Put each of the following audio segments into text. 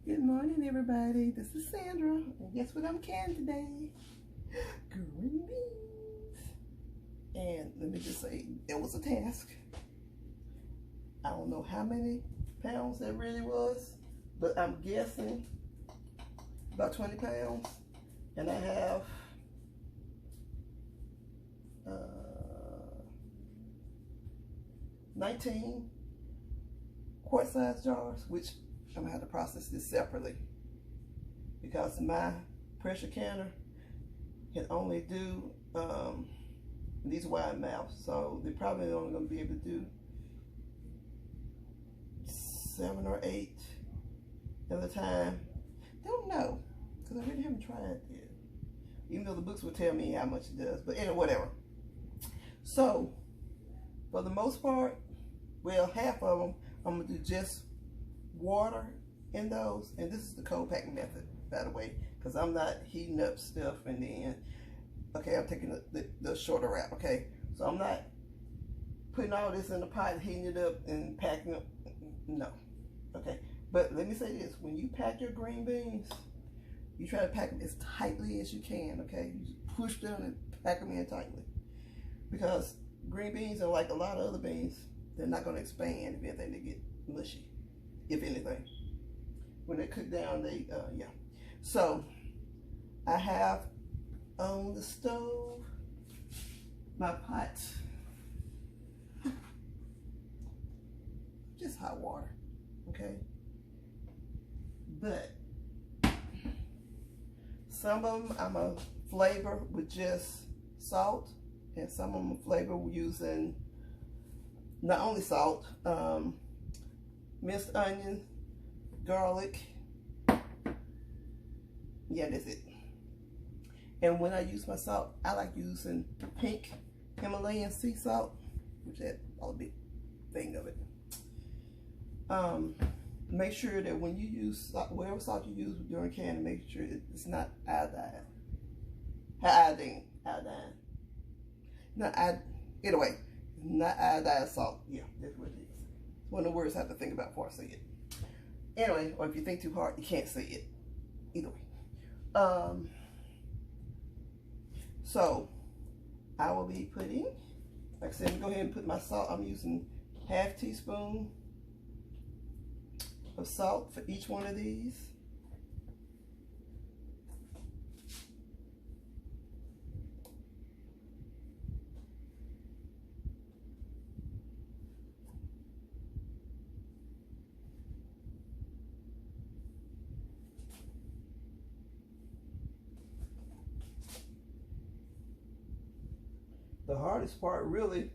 Good morning, everybody. This is Sandra. And guess what I'm canning today? Green beans. And let me just say, it was a task. I don't know how many pounds that really was, but I'm guessing about 20 pounds. And I have 19 quart-sized jars, which I'm gonna have to process this separately because my pressure canner can only do these wide mouths, so they're probably only gonna be able to do 7 or 8 at a time. Don't know, because I really haven't tried it yet, even though the books will tell me how much it does, but anyway, whatever. So for the most part, well, half of them I'm gonna do just water in those, and this is the cold packing method, by the way, because I'm not heating up stuff and then, okay, I'm taking the shorter route, okay, so I'm not putting all this in the pot, heating it up and packing it, no, okay, but let me say this, when you pack your green beans, you try to pack them as tightly as you can, okay, you just push them and pack them in tightly, because green beans are like a lot of other beans, they're not going to expand. If anything, they get mushy, if anything. When they cook down, they, yeah. So, I have on the stove my pot, just hot water, okay? But, some of them I'm going to flavor with just salt, and some of them flavor using not only salt, minced onion, garlic, yeah, that's it. And when I use my salt, I like using pink Himalayan sea salt, which is all a big thing of it. Make sure that when you use whatever salt you use during canning, make sure it's not iodine. Not anyway. Not iodized salt. Yeah, that's what it is. It's one of the words I have to think about before I say it. Anyway, or if you think too hard, you can't say it. Either way. So, I will be putting, like I said, go ahead and put my salt. I'm using ½ teaspoon of salt for each one of these. The hardest part really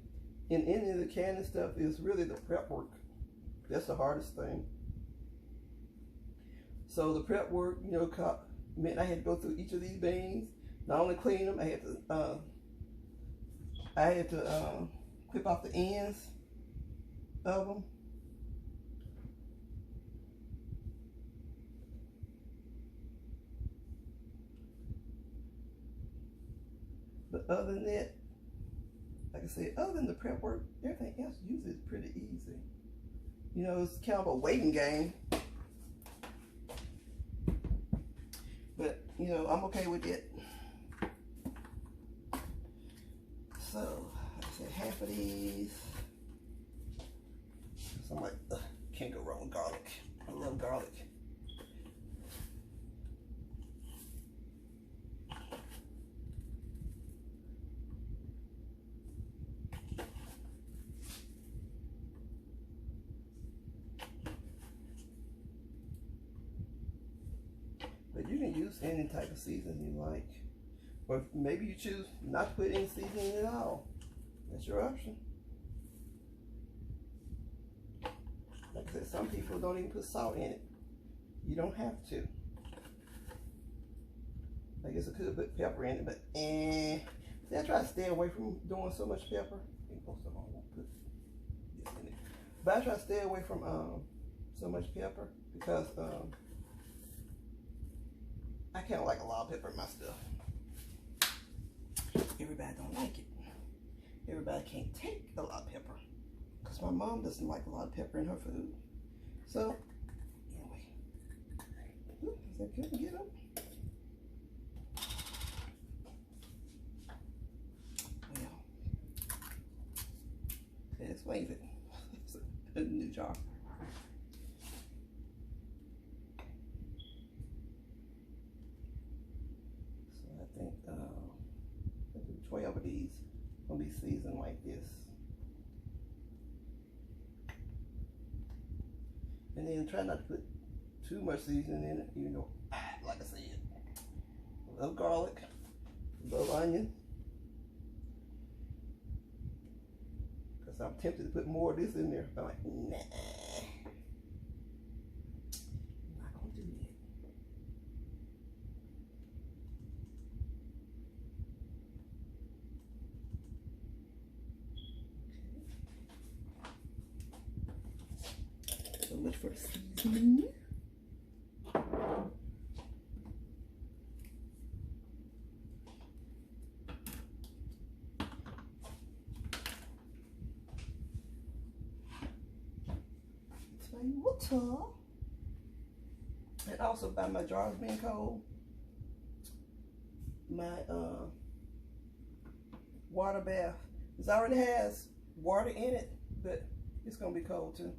in any of the canning stuff is really the prep work. That's the hardest thing. So the prep work, you know, meant I had to go through each of these beans, not only clean them, I had to clip off the ends of them. But other than that, like I said, other than the prep work, everything else usually is pretty easy. You know, it's kind of a waiting game. But, you know, I'm okay with it. So, like I said, half of these. So I'm like, can't go wrong with garlic. I love garlic. But you can use any type of seasoning you like. Or maybe you choose not to put any seasoning at all. That's your option. Like I said, some people don't even put salt in it. You don't have to. I guess I could put pepper in it, but see, I try to stay away from doing so much pepper. I think most of them won't put this in it. But I try to stay away from so much pepper because I kind of like a lot of pepper in my stuff. Everybody don't like it. Everybody can't take a lot of pepper. Because my mom doesn't like a lot of pepper in her food. So, anyway. I couldn't get them. Well, that explains it. It's a new jar. So I think 12 of these will be seasoned like this. And then try not to put too much seasoning in it, even though, like I said, I love garlic, love onion. Because I'm tempted to put more of this in there. But I'm like, nah. I'm not going to do that. Okay. So much for seasoning. Water. And also by my jars being cold, my water bath, it already has water in it, but it's gonna be cold too.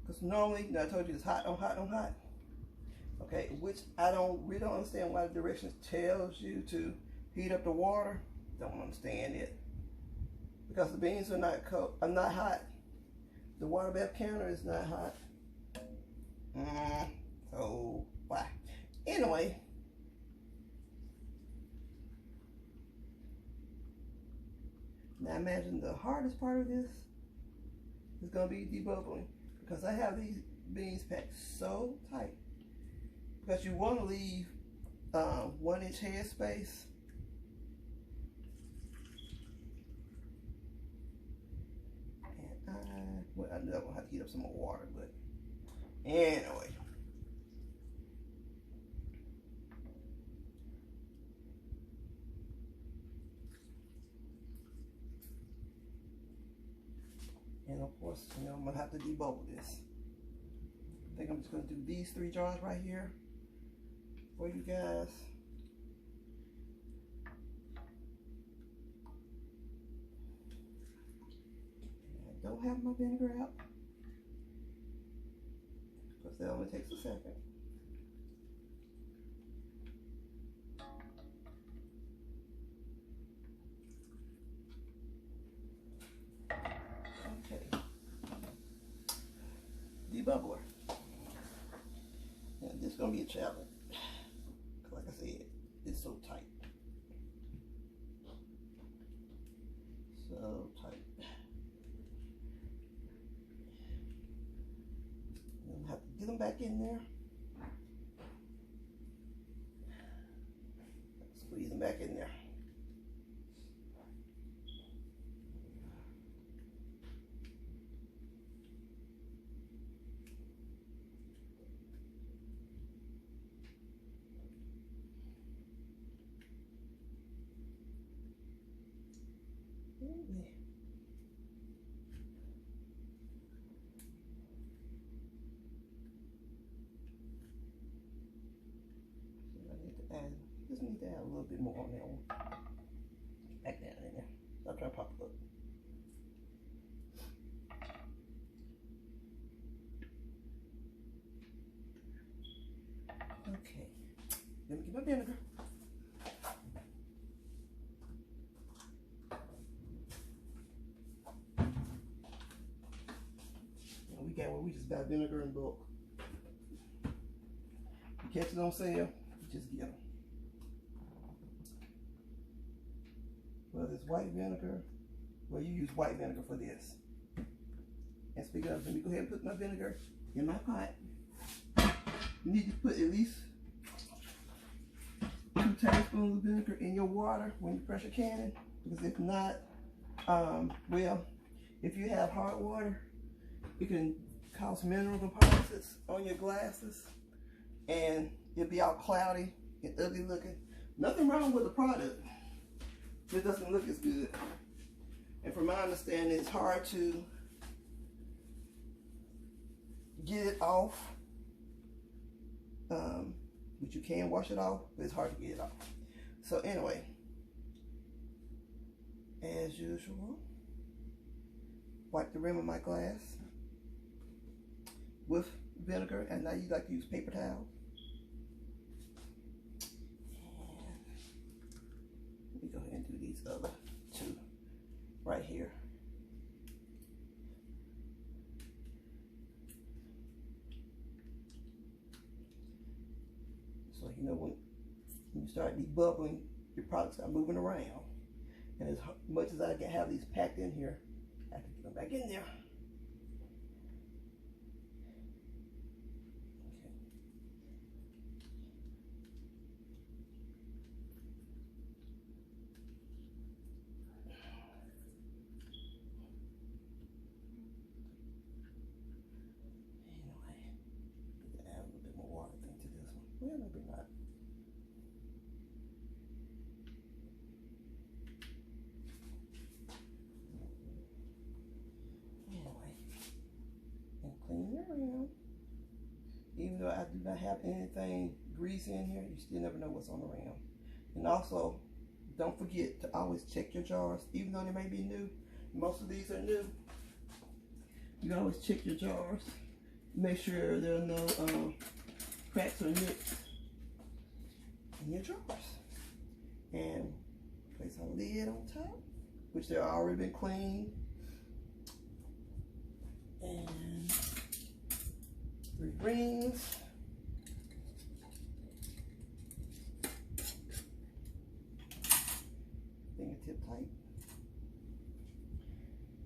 Because normally, you know, I told you it's hot on hot on hot. Okay, which we don't understand why the directions tells you to heat up the water. Don't understand it. Because the beans are not cold, are not hot. The water bath counter is not hot. So why? Anyway. Now imagine the hardest part of this is gonna be debubbling, because I have these beans packed so tight. Because you want to leave 1 inch head space. Well, I know I'm gonna have to heat up some more water, but anyway. And of course, you know, I'm gonna have to debubble this. I think I'm just gonna do these 3 jars right here for you guys. Don't have my vinegar out, because that only takes a second. Okay. Debubbler. Now this is going to be a challenge. Like I said, it's so tight. So tight. Have to get them back in there. Squeeze them back in there. Just need to add a little bit more on that one. Back down in there. I'll try to pop it up. Okay. Let me get my vinegar. And we got where we just buy vinegar in bulk. You catch it on sale, you just get them. Whether it's white vinegar, well, you use white vinegar for this. And speaking of, let me go ahead and put my vinegar in my pot. You need to put at least 2 tablespoons of vinegar in your water when you pressure canning, because if not, well, if you have hard water, it can cause mineral deposits on your glasses, and it'll be all cloudy and ugly looking. Nothing wrong with the product. It doesn't look as good. And from my understanding, it's hard to get it off But you can wash it off, but it's hard to get it off. So anyway, as usual, wipe the rim of my glass with vinegar, and now you like to use paper towel. And let me go ahead and do these other two right here. So you know when you start debubbling, your products are moving around. And as much as I can have these packed in here, I have to get them back in there. Well, maybe not. Anyway, and clean your rim. Even though I do not have anything greasy in here, you still never know what's on the rim. And also, don't forget to always check your jars, even though they may be new. Most of these are new. You always check your jars. Make sure there are no cracks or nicks in your jars. And place a lid on top, which they're already been cleaned. And 3 rings. Fingertip tight.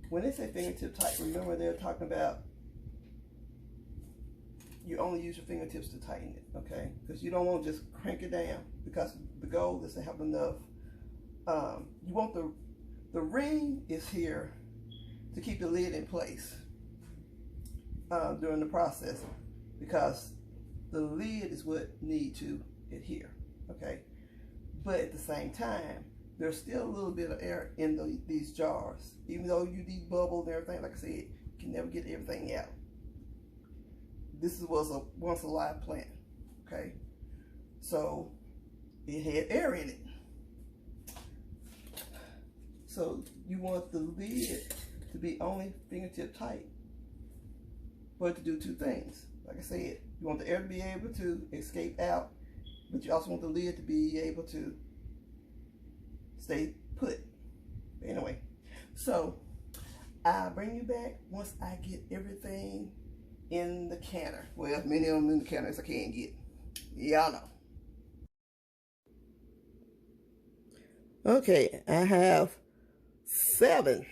When they say fingertip tight, remember they're talking about you only use your fingertips to tighten it, okay? Because you don't want to just crank it down, because the goal is to have enough. You want the ring is here to keep the lid in place during the process, because the lid is what need to adhere, okay? But at the same time, there's still a little bit of air in these jars. Even though you debubble and everything, like I said, you can never get everything out. This was once a live plant, okay? So it had air in it. So you want the lid to be only fingertip tight, but to do 2 things. Like I said, you want the air to be able to escape out, but you also want the lid to be able to stay put. Anyway, so I'll bring you back once I get everything in the canner. Well, as many of them in the canner as I can get. Y'all know. Okay, I have 7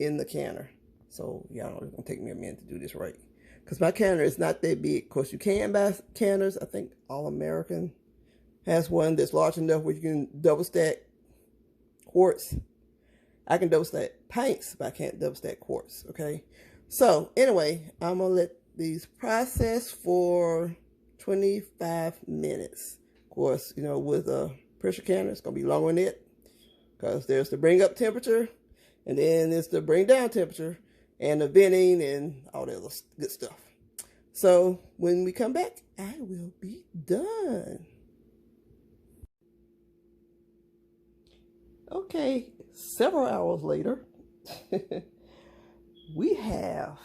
in the canner. So y'all know it's gonna take me a minute to do this right, because my canner is not that big. Of course, you can buy canners. I think All American has one that's large enough where you can double stack quarts. I can double stack pints, but I can't double stack quarts, okay? So anyway, I'm gonna let these process for 25 minutes. Of course, you know, with a pressure canner, it's gonna be longer than it, because there's the bring up temperature, and then there's the bring down temperature, and the venting, and all that other good stuff. So when we come back, I will be done. Okay, several hours later, we have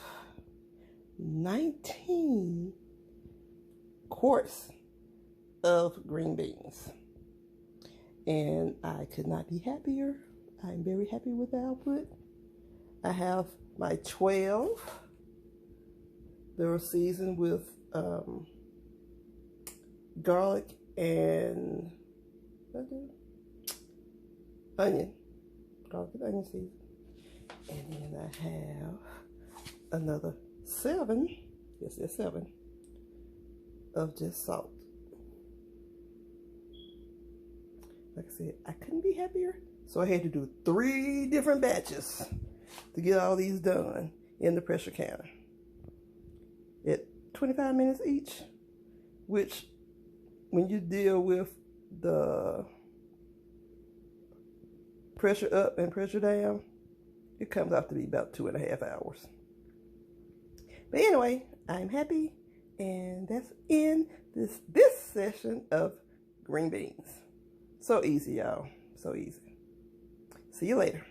19 quarts of green beans. And I could not be happier. I'm very happy with the output. I have my 12. They were seasoned with garlic and onion. Garlic and onion season. And then I have another 7, yes, there's 7, of just salt. Like I said, I couldn't be happier. So I had to do 3 different batches to get all these done in the pressure canner at 25 minutes each, which when you deal with the pressure up and pressure down, it comes out to be about 2.5 hours. But anyway, I'm happy, And that's in this session of green beans. So easy, y'all. So easy. See you later.